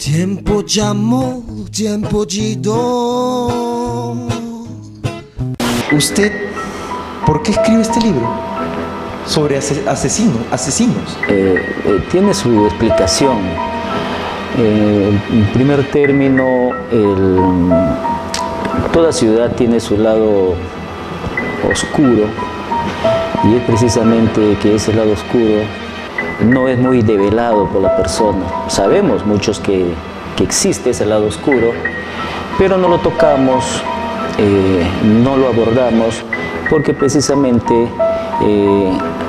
Tiempo llamó, tiempo llegó. ¿Usted por qué escribe este libro? Sobre asesinos. Tiene su explicación. En primer término, toda ciudad tiene su lado oscuro, y es precisamente que ese lado oscuro no es muy develado por la persona. Sabemos muchos que existe ese lado oscuro, pero no lo tocamos, no lo abordamos, porque precisamente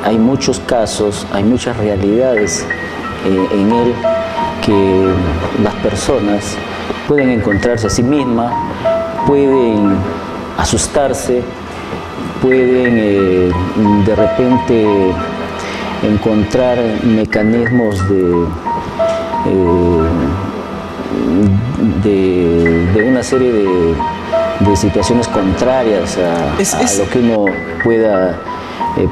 hay muchos casos, hay muchas realidades en él que las personas pueden encontrarse a sí mismas, pueden asustarse, pueden de repente encontrar mecanismos de una serie de situaciones contrarias a lo que uno pueda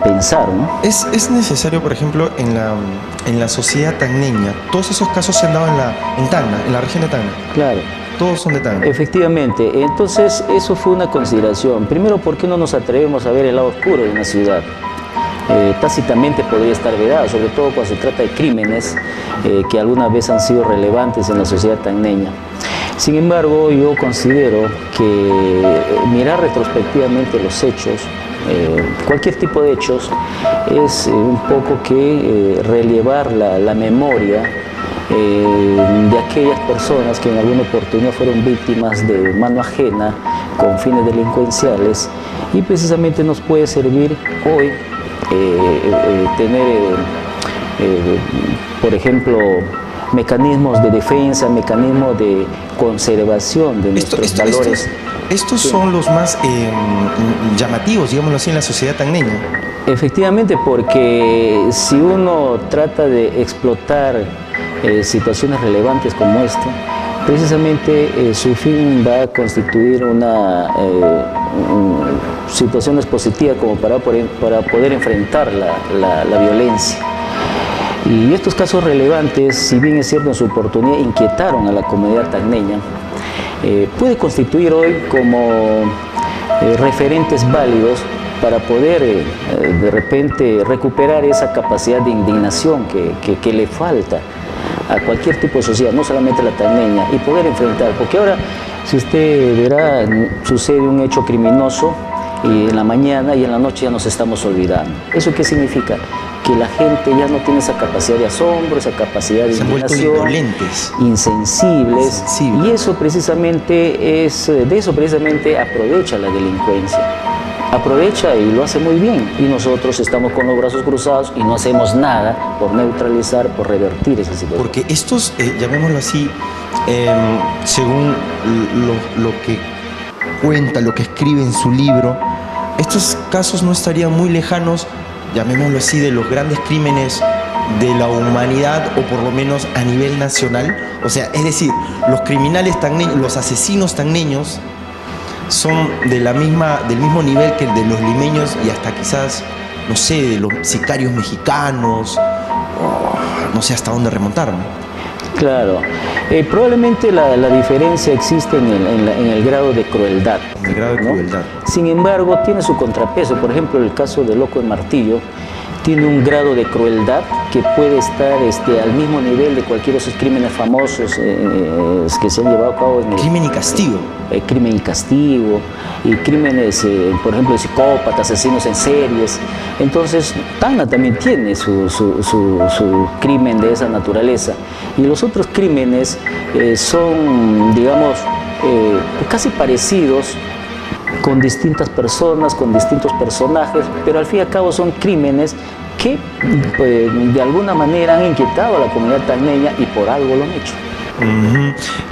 pensar, ¿no? Es necesario, por ejemplo, en la sociedad tacneña, todos esos casos se han dado en Tacna, en la región de Tacna. Claro. Todos son de Tacna. Efectivamente. Entonces, eso fue una consideración. Primero, ¿por qué no nos atrevemos a ver el lado oscuro de una ciudad? Tácitamente podría estar vedado, sobre todo cuando se trata de crímenes que alguna vez han sido relevantes en la sociedad tacneña. Sin embargo, yo considero que mirar retrospectivamente los hechos, cualquier tipo de hechos, es un poco que relevar la memoria de aquellas personas que en alguna oportunidad fueron víctimas de mano ajena con fines delincuenciales, y precisamente nos puede servir hoy tener, por ejemplo, mecanismos de defensa, mecanismos de conservación de nuestros valores. Estos son los más llamativos, digámoslo así, en la sociedad tacneña. Efectivamente, porque si uno trata de explotar situaciones relevantes como esta, precisamente su fin va a constituir situaciones positivas como para poder enfrentar la violencia. Y estos casos relevantes, si bien es cierto en su oportunidad inquietaron a la comunidad tacneña, puede constituir hoy como referentes válidos para poder de repente recuperar esa capacidad de indignación que le falta a cualquier tipo de sociedad, no solamente la tacneña, y poder enfrentar, porque ahora, si usted verá, sucede un hecho criminoso y en la mañana y en la noche ya nos estamos olvidando. ¿Eso qué significa? Que la gente ya no tiene esa capacidad de asombro, esa capacidad de indignación, insensibles, y eso precisamente de eso precisamente aprovecha la delincuencia. Aprovecha y lo hace muy bien, y nosotros estamos con los brazos cruzados y no hacemos nada por neutralizar, por revertir esa situación. Porque estos, llamémoslo así, según lo que cuenta, lo que escribe en su libro, estos casos no estarían muy lejanos, llamémoslo así, de los grandes crímenes de la humanidad, o por lo menos a nivel nacional. O sea, es decir, los criminales tacneños, los asesinos tacneños, son del mismo nivel que el de los limeños, y hasta quizás, no sé, de los sicarios mexicanos, no sé hasta dónde remontar, ¿no? Claro. Probablemente la diferencia existe en el grado de crueldad. El grado de crueldad. Sin embargo, tiene su contrapeso. Por ejemplo, el caso de Loco de Martillo tiene un grado de crueldad que puede estar al mismo nivel de cualquiera de esos crímenes famosos que se han llevado a cabo en el Crimen y Castigo. Crimen y Castigo, y crímenes, por ejemplo, de psicópatas, asesinos en series. Entonces, Tacna también tiene su crimen de esa naturaleza. Y los otros crímenes son, digamos, casi parecidos, con distintas personas, con distintos personajes, pero al fin y al cabo son crímenes que de alguna manera han inquietado a la comunidad tacneña, y por algo lo han hecho.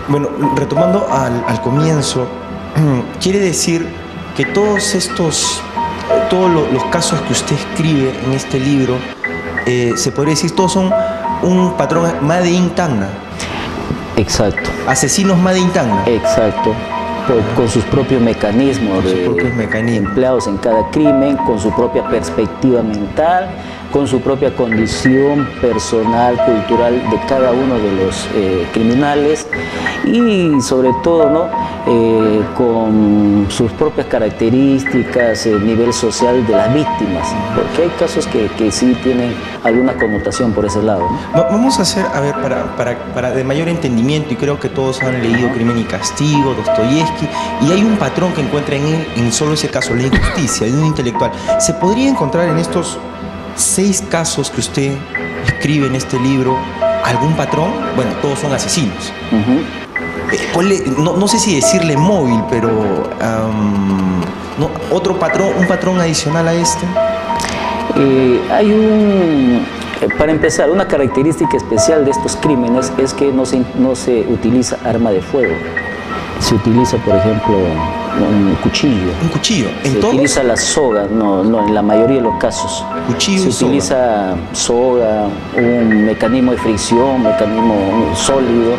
Bueno, retomando al comienzo, quiere decir que todos los casos que usted escribe en este libro, se podría decir, todos son un patrón Made in Tacna. Exacto. Asesinos Made in Tacna. Exacto. Con sus propios mecanismos, empleados en cada crimen, con su propia perspectiva mental, con su propia condición personal, cultural de cada uno de los criminales y sobre todo, ¿no? Con sus propias características, el nivel social de las víctimas, porque hay casos que sí tienen alguna connotación por ese lado, ¿no? Vamos a hacer, a ver, para de mayor entendimiento, y creo que todos han leído Crimen y Castigo, Dostoyevsky, y hay un patrón que encuentra en él, en solo ese caso, la injusticia de un intelectual. ¿Se podría encontrar en estos 6 casos que usted escribe en este libro algún patrón? Bueno, todos son asesinos. No sé si decirle móvil, pero otro patrón, un patrón adicional a este. Para empezar, una característica especial de estos crímenes es que no se utiliza arma de fuego. Se utiliza, por ejemplo, un cuchillo. ¿Un cuchillo? ¿En se todos? utiliza la soga, no, en la mayoría de los casos. Cuchillo y se utiliza soga, un mecanismo de fricción, un mecanismo sólido,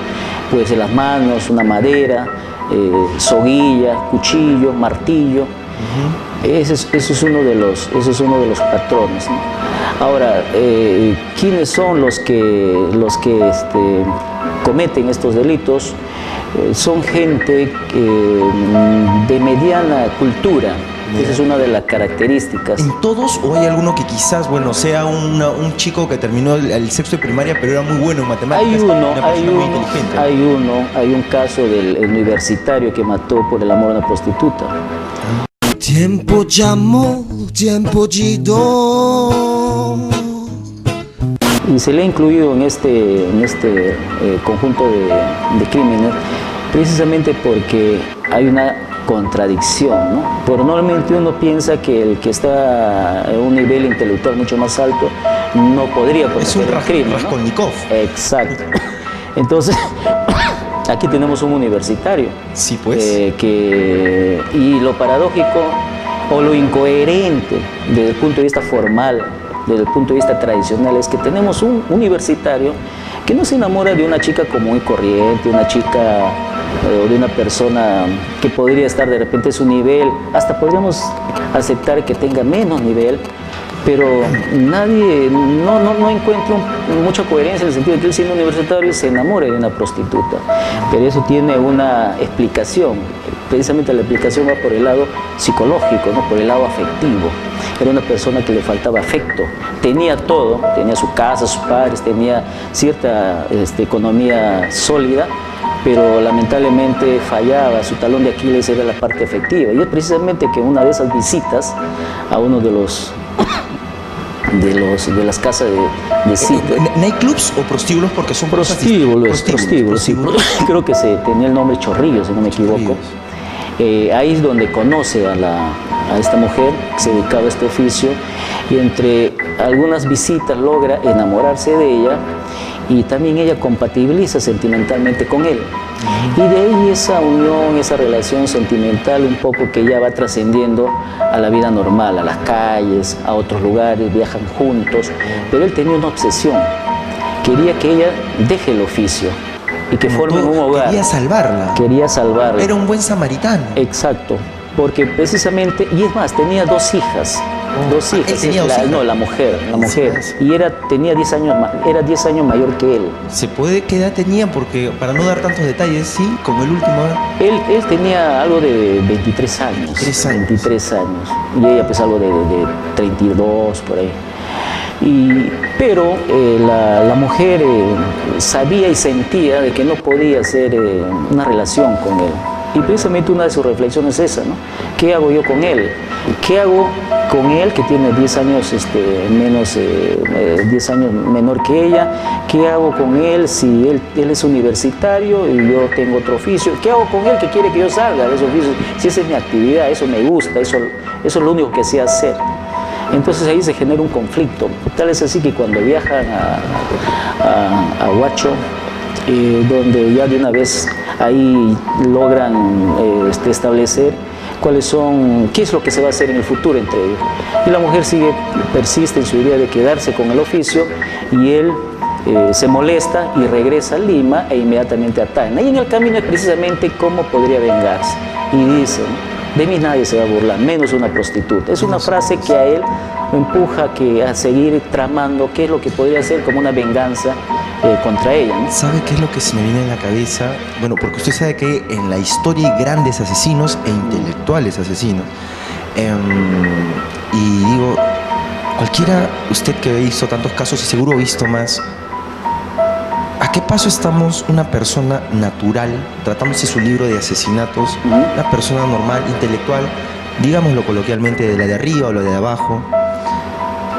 puede ser las manos, una madera, soguilla, cuchillo, martillo. Ese es uno de los patrones, ¿no? Ahora, ¿quiénes son los que cometen estos delitos? Son gente de mediana cultura. Esa es una de las características. ¿En todos o hay alguno que quizás, bueno, sea un chico que terminó el sexto de primaria pero era muy bueno en matemáticas? Hay un caso del universitario que mató por el amor a una prostituta. Tiempo llamó, tiempo llegó. Y se le ha incluido en este conjunto de crímenes precisamente porque hay una contradicción, ¿no? Pero normalmente uno piensa que el que está en un nivel intelectual mucho más alto no podría cometer un crimen, ¿no? Raskolnikov. Exacto. Entonces, aquí tenemos un universitario. Sí, pues. Y lo paradójico o lo incoherente desde el punto de vista formal, desde el punto de vista tradicional, es que tenemos un universitario que no se enamora de una chica común y corriente, una chica o de una persona que podría estar de repente a su nivel, hasta podríamos aceptar que tenga menos nivel, pero nadie, no encuentro mucha coherencia en el sentido de que él, siendo universitario, se enamore de una prostituta. Pero eso tiene una explicación. Precisamente la explicación va por el lado psicológico, ¿no? Por el lado afectivo. Era una persona que le faltaba afecto. Tenía todo, tenía su casa, sus padres, tenía cierta economía sólida, pero lamentablemente fallaba. Su talón de Aquiles era la parte afectiva. Y es precisamente que una de esas visitas a uno de las casas de cita. ¿Nightclubs o prostíbulos? Porque son prostíbulos. Sí, creo que se tenía el nombre Chorrillos, si no me equivoco. Ahí es donde conoce a esta mujer que se dedicaba a este oficio, y entre algunas visitas logra enamorarse de ella, y también ella compatibiliza sentimentalmente con él. Y de ahí esa unión, esa relación sentimental un poco que ya va trascendiendo a la vida normal, a las calles, a otros lugares, viajan juntos. Pero él tenía una obsesión, quería que ella deje el oficio y que formen un hogar. Quería salvarla. Quería salvarla. Era un buen samaritano. Exacto, porque precisamente, y es más, tenía 2 hijas. Dos hijas. Él tenía 2 hijas. No, la mujer. Y tenía 10 años más, era 10 años mayor que él. ¿Se puede qué edad tenía? Porque para no dar tantos detalles, sí, como el último. Él tenía algo de 23 años. 23 años. Y ella pues algo de 32, por ahí. Pero la mujer sabía y sentía de que no podía hacer una relación con él. Y precisamente una de sus reflexiones es esa, ¿no? ¿Qué hago yo con él? ¿Qué hago con él, que tiene 10 años 10 años menor que ella? ¿Qué hago con él si él es universitario y yo tengo otro oficio? ¿Qué hago con él que quiere que yo salga de ese oficio? Si esa es mi actividad, eso me gusta, eso es lo único que sé hacer. Entonces ahí se genera un conflicto. Tal es así que cuando viajan a Huacho, donde ya de una vez ahí logran establecer qué es lo que se va a hacer en el futuro entre ellos. Y la mujer persiste en su idea de quedarse con el oficio, y él se molesta y regresa a Lima e inmediatamente a Tacna. Y en el camino es precisamente cómo podría vengarse. Y dice, De mí nadie se va a burlar, menos una prostituta. Es una frase que a él lo empuja a seguir tramando qué es lo que podría ser como una venganza contra ella, ¿no? ¿Sabe qué es lo que se me viene en la cabeza? Bueno, porque usted sabe que en la historia hay grandes asesinos e intelectuales asesinos. Y digo, cualquiera, usted que ha visto tantos casos y seguro ha visto más, ¿a qué paso estamos una persona natural, tratándose su libro de asesinatos, una persona normal, intelectual, digámoslo coloquialmente, de la de arriba o la de abajo?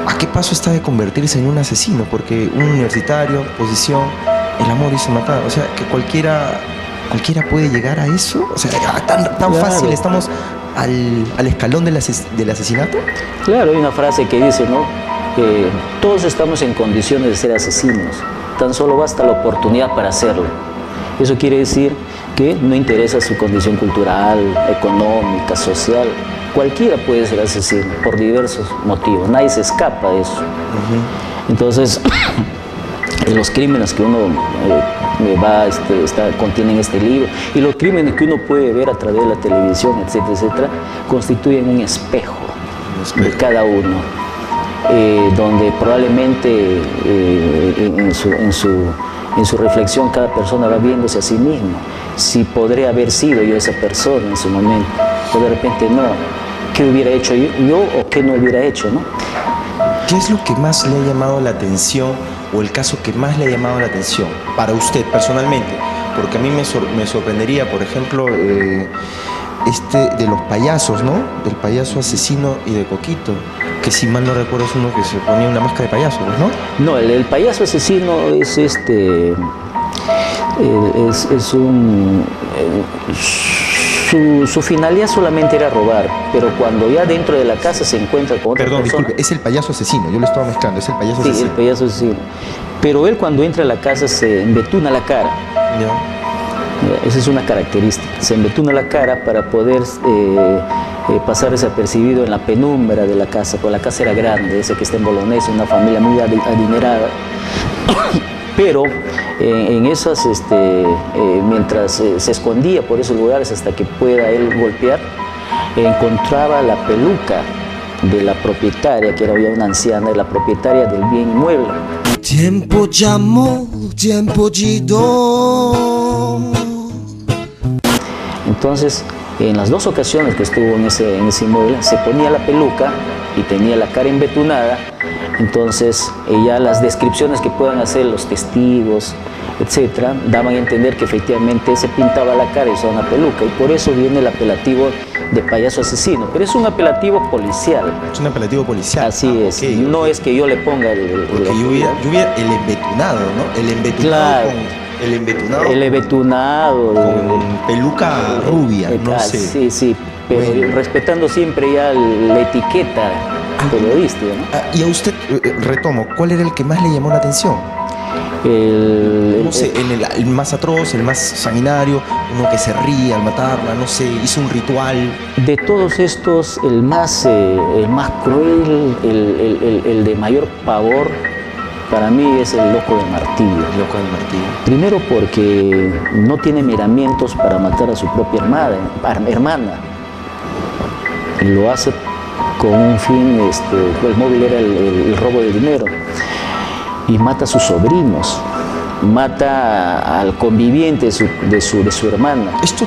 ¿A qué paso está de convertirse en un asesino? Porque un universitario, posición, el amor hizo matar. O sea, que cualquiera puede llegar a eso. O sea, tan Claro. fácil estamos al escalón del asesinato. Claro, hay una frase que dice, ¿no? Todos estamos en condiciones de ser asesinos, tan solo basta la oportunidad para hacerlo. Eso quiere decir que no interesa su condición cultural, económica, social. Cualquiera puede ser asesino por diversos motivos, nadie se escapa de eso. Entonces, los crímenes que uno contienen este libro y los crímenes que uno puede ver a través de la televisión, etcétera, etcétera, constituyen un espejo de cada uno, donde probablemente en su reflexión cada persona va viéndose a sí mismo. Si podría haber sido yo esa persona en su momento, o de repente no, ¿qué hubiera hecho yo o qué no hubiera hecho, ¿no? ¿Qué es lo que más le ha llamado la atención o el caso que más le ha llamado la atención para usted personalmente? Porque a mí me sorprendería, por ejemplo, de los payasos, ¿no? Del payaso asesino y de Coquito, que si mal no recuerdo es uno que se ponía una máscara de payaso, ¿no? No, el payaso asesino es su finalidad solamente era robar, pero cuando ya dentro de la casa se encuentra con otra persona... Disculpe, es el payaso asesino, yo lo estaba mezclando, es el payaso asesino. Sí, el payaso asesino. Pero él cuando entra a la casa se embetuna la cara. ¿Ya? Esa es una característica, se embetuna la cara para poder pasar desapercibido en la penumbra de la casa, porque la casa era grande, esa que está en Bolognesi, una familia muy adinerada. Pero en esas, mientras se escondía por esos lugares hasta que pueda él golpear, encontraba la peluca de la propietaria, que era ya una anciana, la propietaria del bien inmueble. Tiempo llamó, tiempo gritó. Entonces, en las dos ocasiones que estuvo en ese inmueble, se ponía la peluca y tenía la cara embetunada. Entonces, ya las descripciones que puedan hacer los testigos, etcétera, daban a entender que efectivamente se pintaba la cara y usaba una peluca, y por eso viene el apelativo de payaso asesino, pero es un apelativo policial. Es un apelativo policial. Así es, Okay, no es que yo le ponga el porque yo hubiera el embetunado, ¿no? El embetunado, claro. El embetunado con peluca rubia, no sé. Sí, sí, pero bueno, respetando siempre ya la etiqueta periodística, ¿no? Y a usted, retomo, ¿cuál era el que más le llamó la atención? No sé, el más atroz, el más sanguinario, uno que se ría al matarla, no sé, hizo un ritual. De todos estos, el más cruel, el de mayor pavor, para mí es el loco de martillo. El loco del martillo. Primero porque no tiene miramientos para matar a su propia hermana. Lo hace con un fin, el móvil era el robo de dinero. Y mata a sus sobrinos, mata al conviviente de su hermana. Esto,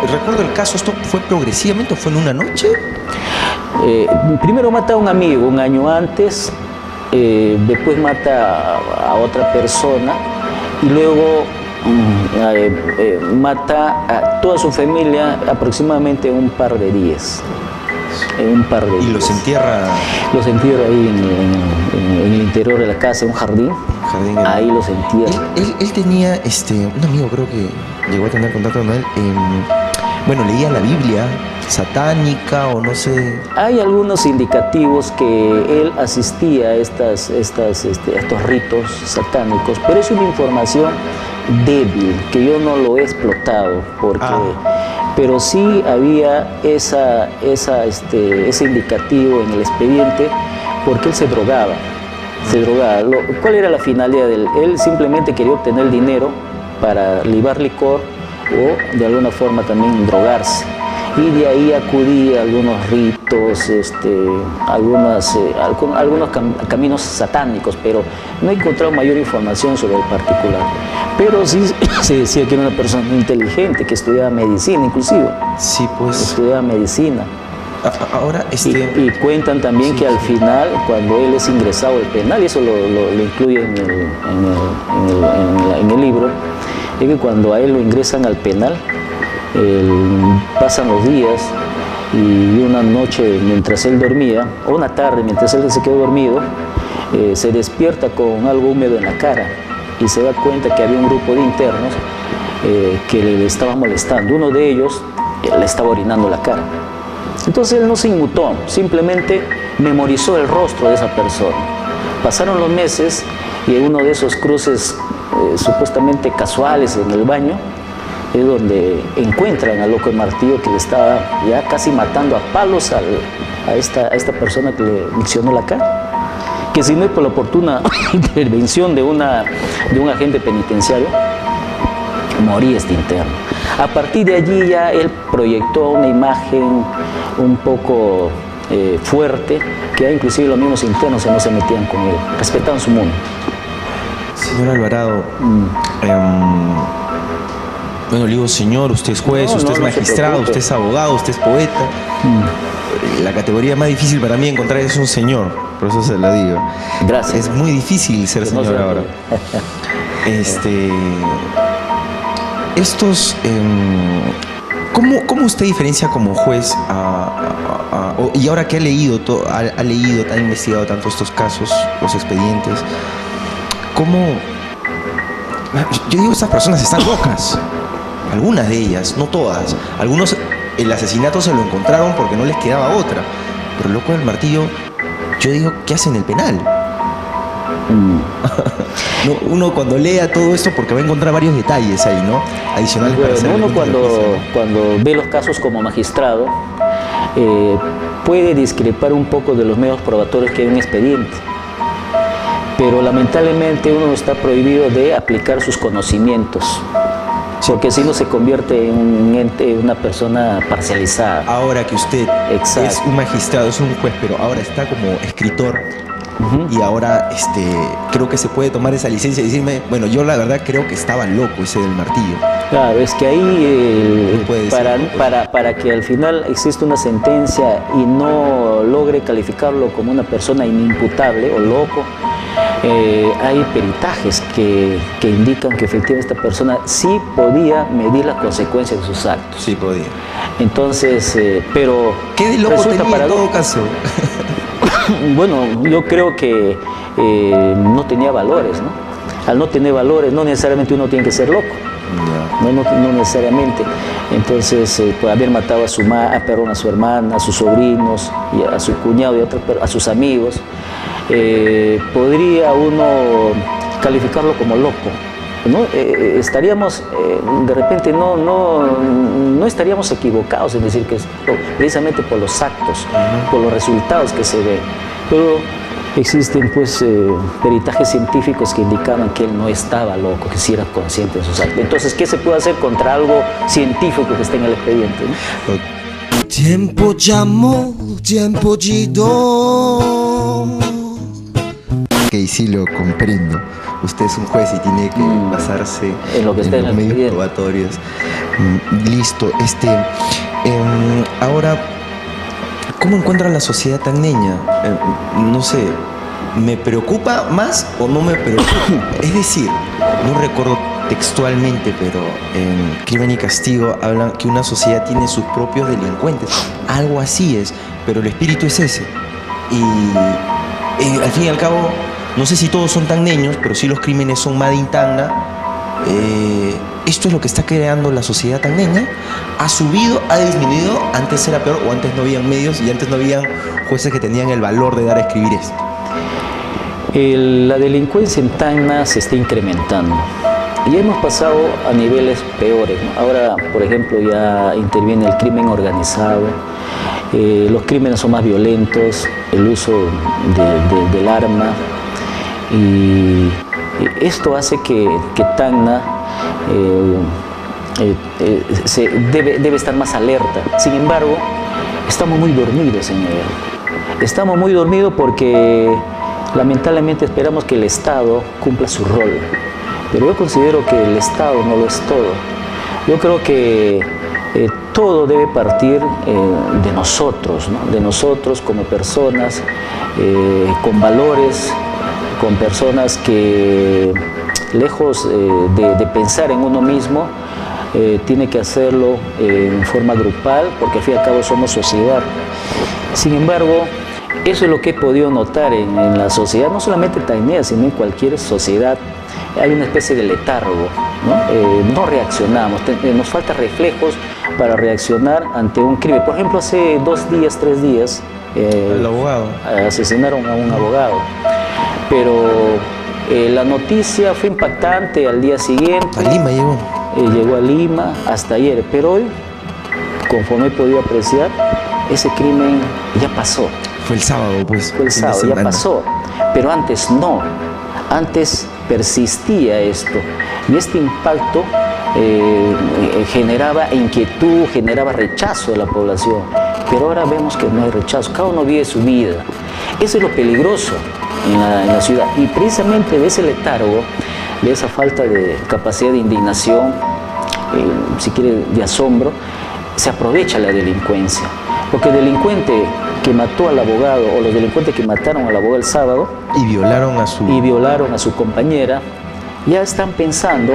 recuerdo el caso, ¿esto fue progresivamente o fue en una noche? Primero mata a un amigo un año antes, después mata a otra persona y luego mata a toda su familia aproximadamente en un par de días. ¿Y los entierra? Los entierra ahí en el interior de la casa, en un jardín. Ahí los entierra. Él tenía, un amigo creo que llegó a tener contacto con él, bueno, leía la Biblia satánica o no sé. Hay algunos indicativos que él asistía a estos ritos satánicos, pero es una información débil que yo no lo he explotado porque... Pero sí había ese indicativo en el expediente porque él se drogaba. ¿Cuál era la finalidad de él? Él simplemente quería obtener el dinero para libar licor o de alguna forma también drogarse. y de ahí acudía a algunos ritos, algunos caminos satánicos, pero no he encontrado mayor información sobre el particular. Pero sí se decía que era una persona muy inteligente, que estudiaba medicina inclusive. Sí, pues. Estudiaba medicina. Ahora, Y cuentan también que al final, cuando él es ingresado al penal, y eso lo incluye en el libro, es que cuando a él lo ingresan al penal, pasan los días y una noche mientras él dormía, o una tarde mientras él se quedó dormido, se despierta con algo húmedo en la cara y se da cuenta que había un grupo de internos que le estaba molestando. Uno de ellos le estaba orinando la cara. Entonces él no se inmutó, simplemente memorizó el rostro de esa persona. Pasaron los meses y en uno de esos cruces supuestamente casuales en el baño es donde encuentran al loco de martillo que le estaba ya casi matando a palos a esta persona que le miccionó la cara. Que si no es por la oportuna intervención de un agente penitenciario, moría este interno. A partir de allí ya él proyectó una imagen un poco fuerte, que ya inclusive los mismos internos no se metían con él, respetaban su mundo. Señor Alvarado, bueno, le digo señor, usted es juez, usted es magistrado, usted es abogado, usted es poeta. La categoría más difícil para mí encontrar es un señor, por eso se lo digo. Gracias. Es muy difícil ser señor ahora. ¿Cómo usted diferencia como juez y ahora que ha leído, ha investigado tanto estos casos, los expedientes, yo digo, estas personas están locas, algunas de ellas, no todas, algunos el asesinato se lo encontraron porque no les quedaba otra, pero el loco del martillo, yo digo, ¿qué hace en el penal? No, uno cuando lea todo esto, porque va a encontrar varios detalles ahí, ¿no? Adicionales para hacer uno cuando ve los casos como magistrado, puede discrepar un poco de los medios probatorios que hay en un expediente, pero lamentablemente uno está prohibido de aplicar sus conocimientos, porque si no se convierte en un ente, una persona parcializada. Ahora que usted es un magistrado, es un juez, pero ahora está como escritor, y ahora creo que se puede tomar esa licencia y decirme, bueno, yo la verdad creo que estaba loco ese del martillo. Claro, es que ahí para que al final exista una sentencia y no logre calificarlo como una persona inimputable o loco, hay peritajes que indican que efectivamente esta persona sí podía medir las consecuencias de sus actos. Sí podía. Entonces, pero ¿qué de loco tenía en todo caso? Bueno, yo creo que no tenía valores, ¿no? Al no tener valores, no necesariamente uno tiene que ser loco. No necesariamente. Entonces, por haber matado a su hermana, a sus sobrinos, y a su cuñado y a sus amigos, podría uno calificarlo como loco, ¿no? Estaríamos, de repente, no estaríamos equivocados en decir que es loco, precisamente por los actos, por los resultados que se ven. Pero existen pues peritajes científicos que indicaban que él no estaba loco, que sí era consciente de sus actos. Entonces, ¿qué se puede hacer contra algo científico que está en el expediente, ¿no? Tiempo llamó, tiempo llegó. Ok, sí lo comprendo. Usted es un juez y tiene que basarse en lo que está en los medios probatorios. Listo. Ahora, ¿cómo encuentra la sociedad tagneña? No sé, ¿me preocupa más o no me preocupa? Es decir, no recuerdo textualmente, pero en Crimen y Castigo hablan que una sociedad tiene sus propios delincuentes. Algo así es, pero el espíritu es ese. Y al fin y al cabo, no sé si todos son tagneños, pero sí los crímenes son Made in Tacna. Esto es lo que está creando la sociedad tagneña. ¿Ha subido, ha disminuido? Antes era peor, o antes no habían medios y antes no habían jueces que tenían el valor de dar a escribir esto. La delincuencia en Tacna se está incrementando y hemos pasado a niveles peores, ¿no? Ahora, por ejemplo, ya interviene el crimen organizado, los crímenes son más violentos, el uso del arma, y esto hace que Tacna debe estar más alerta. Sin embargo, estamos muy dormidos en él. Estamos muy dormidos porque lamentablemente esperamos que el Estado cumpla su rol. Pero yo considero que el Estado no lo es todo. Yo creo que todo debe partir de nosotros, ¿no? De nosotros como personas, con valores, con personas que, lejos de pensar en uno mismo, tiene que hacerlo en forma grupal, porque al fin y al cabo somos sociedad. Sin embargo, eso es lo que he podido notar en la sociedad, no solamente tainea, sino en cualquier sociedad. Hay una especie de letargo, ¿no? No reaccionamos, nos falta reflejos para reaccionar ante un crimen. Por ejemplo, hace 2 días, 3 días, El abogado. asesinaron a un abogado, pero la noticia fue impactante al día siguiente. A Lima llegó. Llegó a Lima hasta ayer, pero hoy, conforme he podido apreciar, ese crimen ya pasó. Fue el sábado, pues. Fue el fin de sábado, ya semana. pasó. Pero antes no. Antes persistía esto. Y este impacto generaba inquietud, generaba rechazo de la población. Pero ahora vemos que no hay rechazo. Cada uno vive su vida. Eso es lo peligroso en la ciudad. Y precisamente de ese letargo, de esa falta de capacidad de indignación, si quiere de asombro, se aprovecha la delincuencia. Porque el delincuente que mató al abogado, o los delincuentes que mataron al abogado el sábado Y violaron a su... compañera, ya están pensando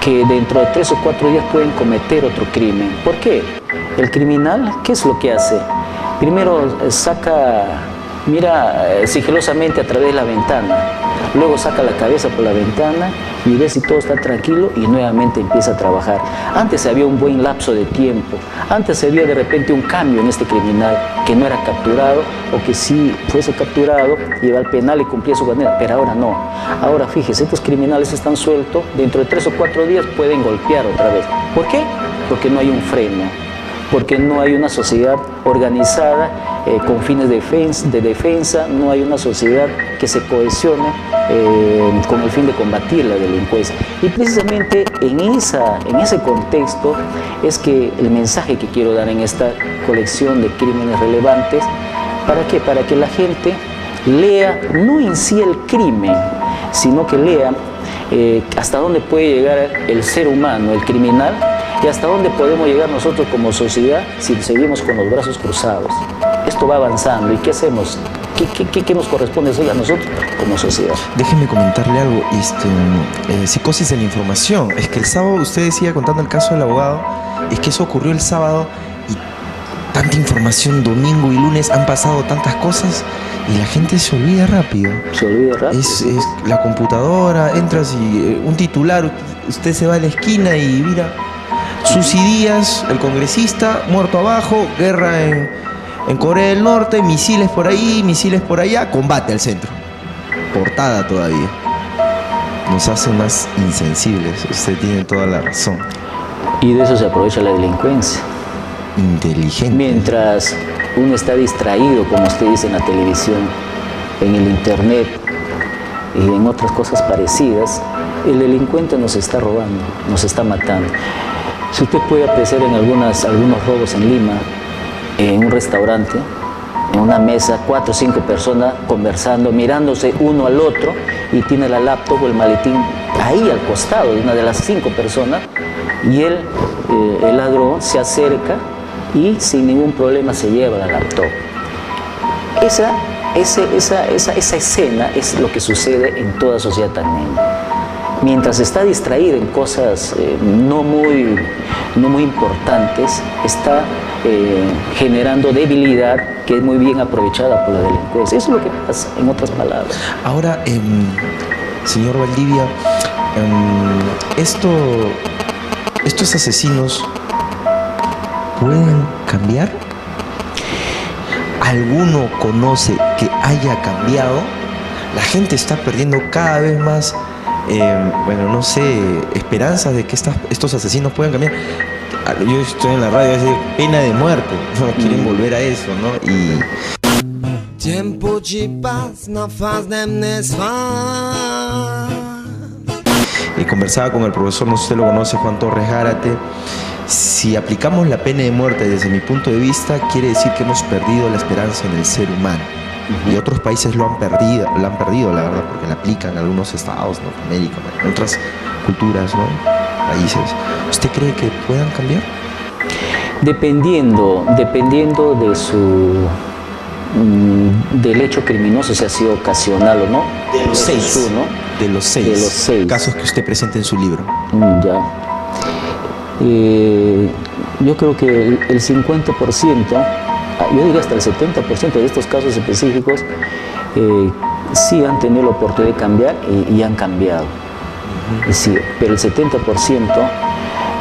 que dentro de 3 o 4 días pueden cometer otro crimen. ¿Por qué? El criminal, ¿qué es lo que hace? Primero mira sigilosamente a través de la ventana, luego saca la cabeza por la ventana y ve si todo está tranquilo y nuevamente empieza a trabajar. Antes había un buen lapso de tiempo, antes había de repente un cambio en este criminal que no era capturado, o que si fuese capturado iba al penal y cumplía su condena, pero ahora no. Ahora fíjese, estos criminales están sueltos, dentro de 3 o 4 días pueden golpear otra vez. ¿Por qué? Porque no hay un freno, porque no hay una sociedad organizada con fines de defensa, no hay una sociedad que se cohesione con el fin de combatir la delincuencia. Y precisamente en ese contexto es que el mensaje que quiero dar en esta colección de crímenes relevantes, ¿para qué? Para que la gente lea no en sí el crimen, sino que lea hasta dónde puede llegar el ser humano, el criminal, y hasta dónde podemos llegar nosotros como sociedad si seguimos con los brazos cruzados. Esto va avanzando, ¿y qué hacemos? ¿Qué nos corresponde hacer a nosotros como sociedad? Déjeme comentarle algo, psicosis de la información. Es que el sábado, usted decía, contando el caso del abogado, es que eso ocurrió el sábado y tanta información, domingo y lunes, han pasado tantas cosas y la gente se olvida rápido. Se olvida rápido. Es la computadora, entras y un titular, usted se va a la esquina y mira, suicidias, el congresista, muerto abajo, guerra en Corea del Norte, misiles por ahí, misiles por allá, combate al centro. Portada todavía. Nos hace más insensibles, usted tiene toda la razón. Y de eso se aprovecha la delincuencia. Inteligente. Mientras uno está distraído, como usted dice, en la televisión, en el internet y en otras cosas parecidas, el delincuente nos está robando, nos está matando. Si usted puede apreciar en algunos robos en Lima, en un restaurante, en una mesa, 4 o 5 personas conversando, mirándose uno al otro, y tiene la laptop o el maletín ahí al costado de una de las 5 personas, y el ladrón se acerca y sin ningún problema se lleva la laptop. Esa escena es lo que sucede en toda sociedad tagneña. Mientras está distraído en cosas no muy importantes, está generando debilidad que es muy bien aprovechada por la delincuencia. Eso es lo que pasa, en otras palabras. Ahora, señor Valdivia, ¿estos asesinos pueden cambiar? ¿Alguno conoce que haya cambiado? La gente está perdiendo cada vez más, no sé, esperanzas de que estos asesinos puedan cambiar. Yo estoy en la radio, es decir, pena de muerte. No quieren volver a eso, ¿no? Y Tempo de paz não faz nem desfaz. conversaba con el profesor, no sé si usted lo conoce, Juan Torres Gárate. Si aplicamos la pena de muerte desde mi punto de vista, quiere decir que hemos perdido la esperanza en el ser humano. Y otros países lo han perdido, la verdad, porque la aplican en algunos estados, Norteamérica, en otras culturas, ¿no? Países. ¿Usted cree que puedan cambiar? Dependiendo de del hecho criminoso, si ha sido ocasional o no. De los seis. ¿No? De los seis casos que usted presenta en su libro. Ya. Yo creo que el 50%, yo diría hasta el 70% de estos casos específicos sí han tenido la oportunidad de cambiar y han cambiado. Sí, pero el 70%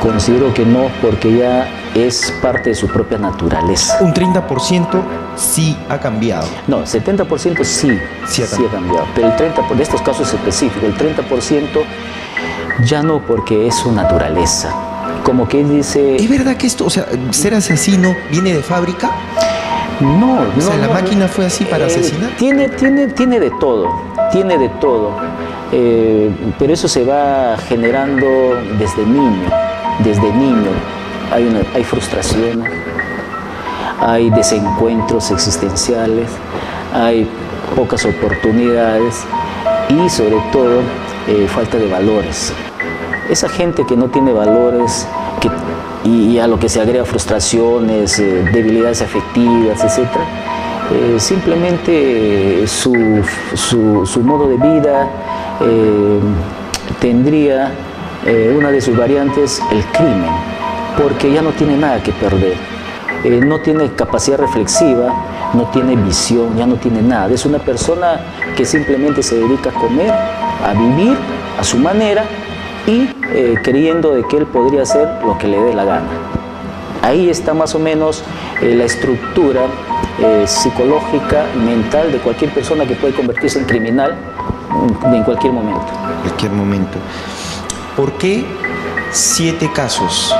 considero que no, porque ya es parte de su propia naturaleza. Un 30% sí ha cambiado. No, el 70% sí ha cambiado, pero el 30% de estos casos específicos, el 30% ya no, porque es su naturaleza. Como que él dice... ¿Es verdad que esto, o sea, ser asesino viene de fábrica? No, o sea, la máquina fue así para asesinar. Tiene de todo, pero eso se va generando desde niño. Hay frustraciones, hay desencuentros existenciales, hay pocas oportunidades y sobre todo falta de valores. Esa gente que no tiene valores y a lo que se agrega frustraciones, debilidades afectivas, etc., simplemente su modo de vida tendría una de sus variantes, el crimen, porque ya no tiene nada que perder. No tiene capacidad reflexiva, no tiene visión, ya no tiene nada. Es una persona que simplemente se dedica a comer, a vivir a su manera y creyendo de que él podría hacer lo que le dé la gana. Ahí está más o menos la estructura psicológica, mental de cualquier persona que puede convertirse en criminal en cualquier momento. En cualquier momento. ¿Por qué 7 casos?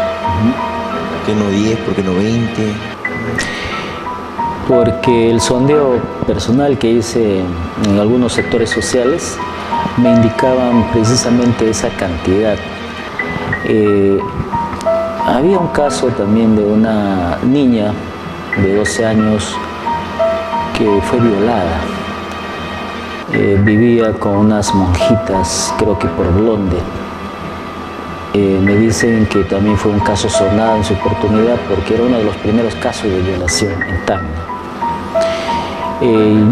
¿Por qué no 10? ¿Por qué no 20? Porque el sondeo personal que hice en algunos sectores sociales me indicaban precisamente esa cantidad. Había un caso también de una niña de 12 años que fue violada. Vivía con unas monjitas, creo que por Blonde. Me dicen que también fue un caso sonado en su oportunidad porque era uno de los primeros casos de violación en Tacna.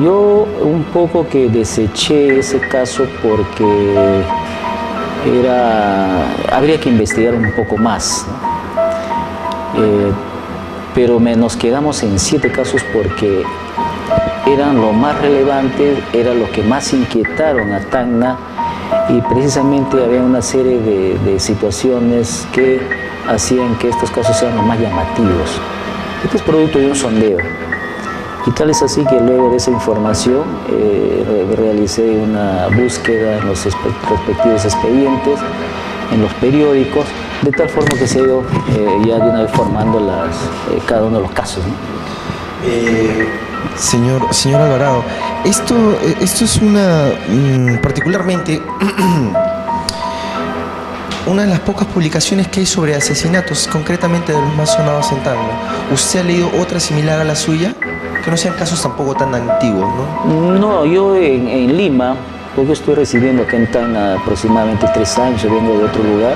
Yo un poco que deseché ese caso porque habría que investigar un poco más, ¿no? Pero nos quedamos en 7 casos porque eran lo más relevante, era lo que más inquietaron a Tacna y precisamente había una serie de situaciones que hacían que estos casos sean los más llamativos. Este es producto de un sondeo. Y tal es así que luego de esa información realicé una búsqueda en los respectivos expedientes, en los periódicos, de tal forma que se ha ido ya de una vez formando cada uno de los casos, ¿no? Señor Alvarado, esto es particularmente una de las pocas publicaciones que hay sobre asesinatos, concretamente de los más sonados en Tacna. ¿Usted ha leído otra similar a la suya? Que no sean casos tampoco tan antiguos, ¿no? No, yo en Lima, porque estoy residiendo acá en Tacna aproximadamente 3 años, yo vengo de otro lugar,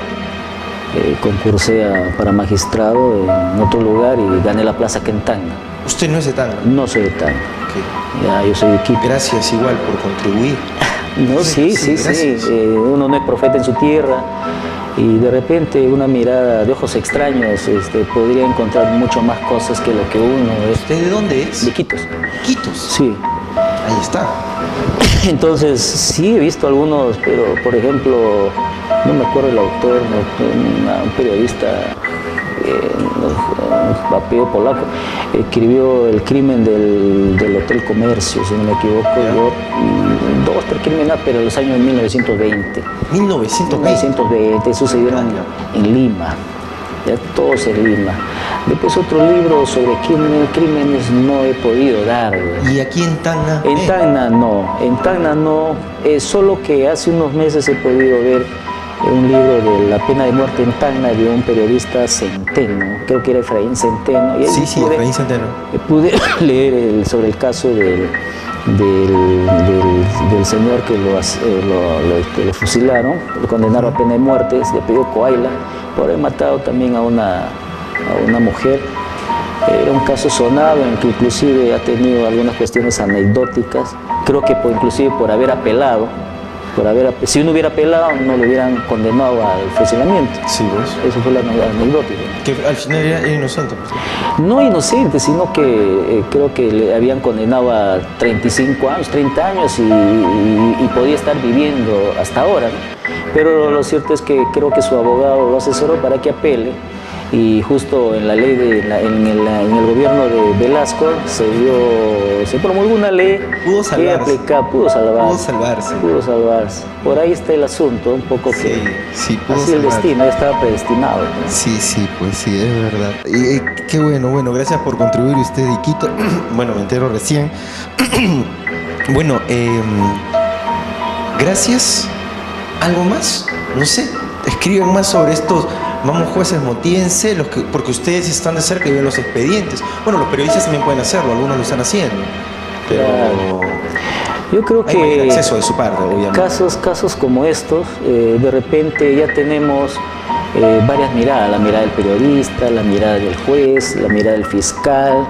concursé para magistrado en otro lugar y gané la plaza acá en Tacna. ¿Usted no es de Tacna? No soy de Tacna. Okay. Ya, yo soy de Quito. Gracias igual por contribuir. No, sí. Uno no es profeta en su tierra y de repente una mirada de ojos extraños podría encontrar mucho más cosas que lo que uno es. ¿Usted de dónde es? De Quitos. ¿Quitos? Sí. Ahí está. Entonces, sí he visto algunos, pero por ejemplo, no me acuerdo el autor, un periodista, un apellido polaco, escribió El crimen del Hotel Comercio, si no me equivoco, yo, 2, 3 crímenes, pero en los años 1920. 1920, sucedieron en Lima, ya todos en Lima. Después otro libro sobre crímenes no he podido dar. ¿Y aquí en Tacna? En Tacna no, solo que hace unos meses he podido ver un libro de La pena de muerte en Tacna de un periodista Centeno, creo que era Efraín Centeno. Y Sí, sí, Efraín Centeno. Pude leer sobre el caso del señor que lo fusilaron, lo condenaron a pena de muerte, de apellido Coaila, por haber matado también a una mujer. Era un caso sonado en que inclusive ha tenido algunas cuestiones anecdóticas, creo que inclusive por haber apelado, si uno hubiera apelado no lo hubieran condenado al fusilamiento. Sí, pues. Eso fue la anecdótica. Que al final era inocente. Pues. No inocente, sino que creo que le habían condenado a 35 años, 30 años y podía estar viviendo hasta ahora, ¿no? Pero lo cierto es que creo que su abogado lo asesoró para que apele, y justo en la ley en el gobierno de Velasco se promulgó una ley Pudo salvarse. pudo salvarse. Por ahí está el asunto, un poco que sí, pudo así el salvarse. destino, ya estaba predestinado, ¿no? Sí, pues sí, es verdad. Y qué bueno, gracias por contribuir usted, Iquito. Bueno, me entero recién. Bueno, gracias. ¿Algo más? No sé, escriben más sobre estos, vamos, jueces motiense, porque ustedes están de cerca y ven los expedientes. Bueno, los periodistas también pueden hacerlo, algunos lo están haciendo. Pero yo creo hay mayor que acceso de su parte, obviamente. casos como estos, de repente ya tenemos varias miradas, la mirada del periodista, la mirada del juez, la mirada del fiscal,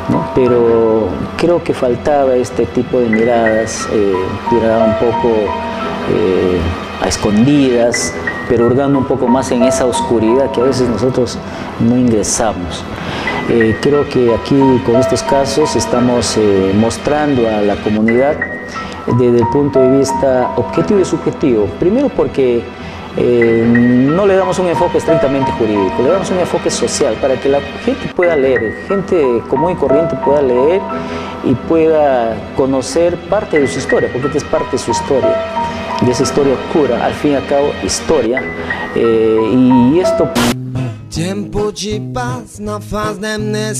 ¿no? Pero creo que faltaba este tipo de miradas, mirada un poco a escondidas, pero hurgando un poco más en esa oscuridad que a veces nosotros no ingresamos. Creo que aquí con estos casos estamos mostrando a la comunidad desde el punto de vista objetivo y subjetivo. Primero porque no le damos un enfoque estrictamente jurídico, le damos un enfoque social para que la gente pueda leer, gente común y corriente pueda leer y pueda conocer parte de su historia, porque esta es parte de su historia, de esa historia oscura, al fin y al cabo historia, y esto... Tempo de paz na faz da minha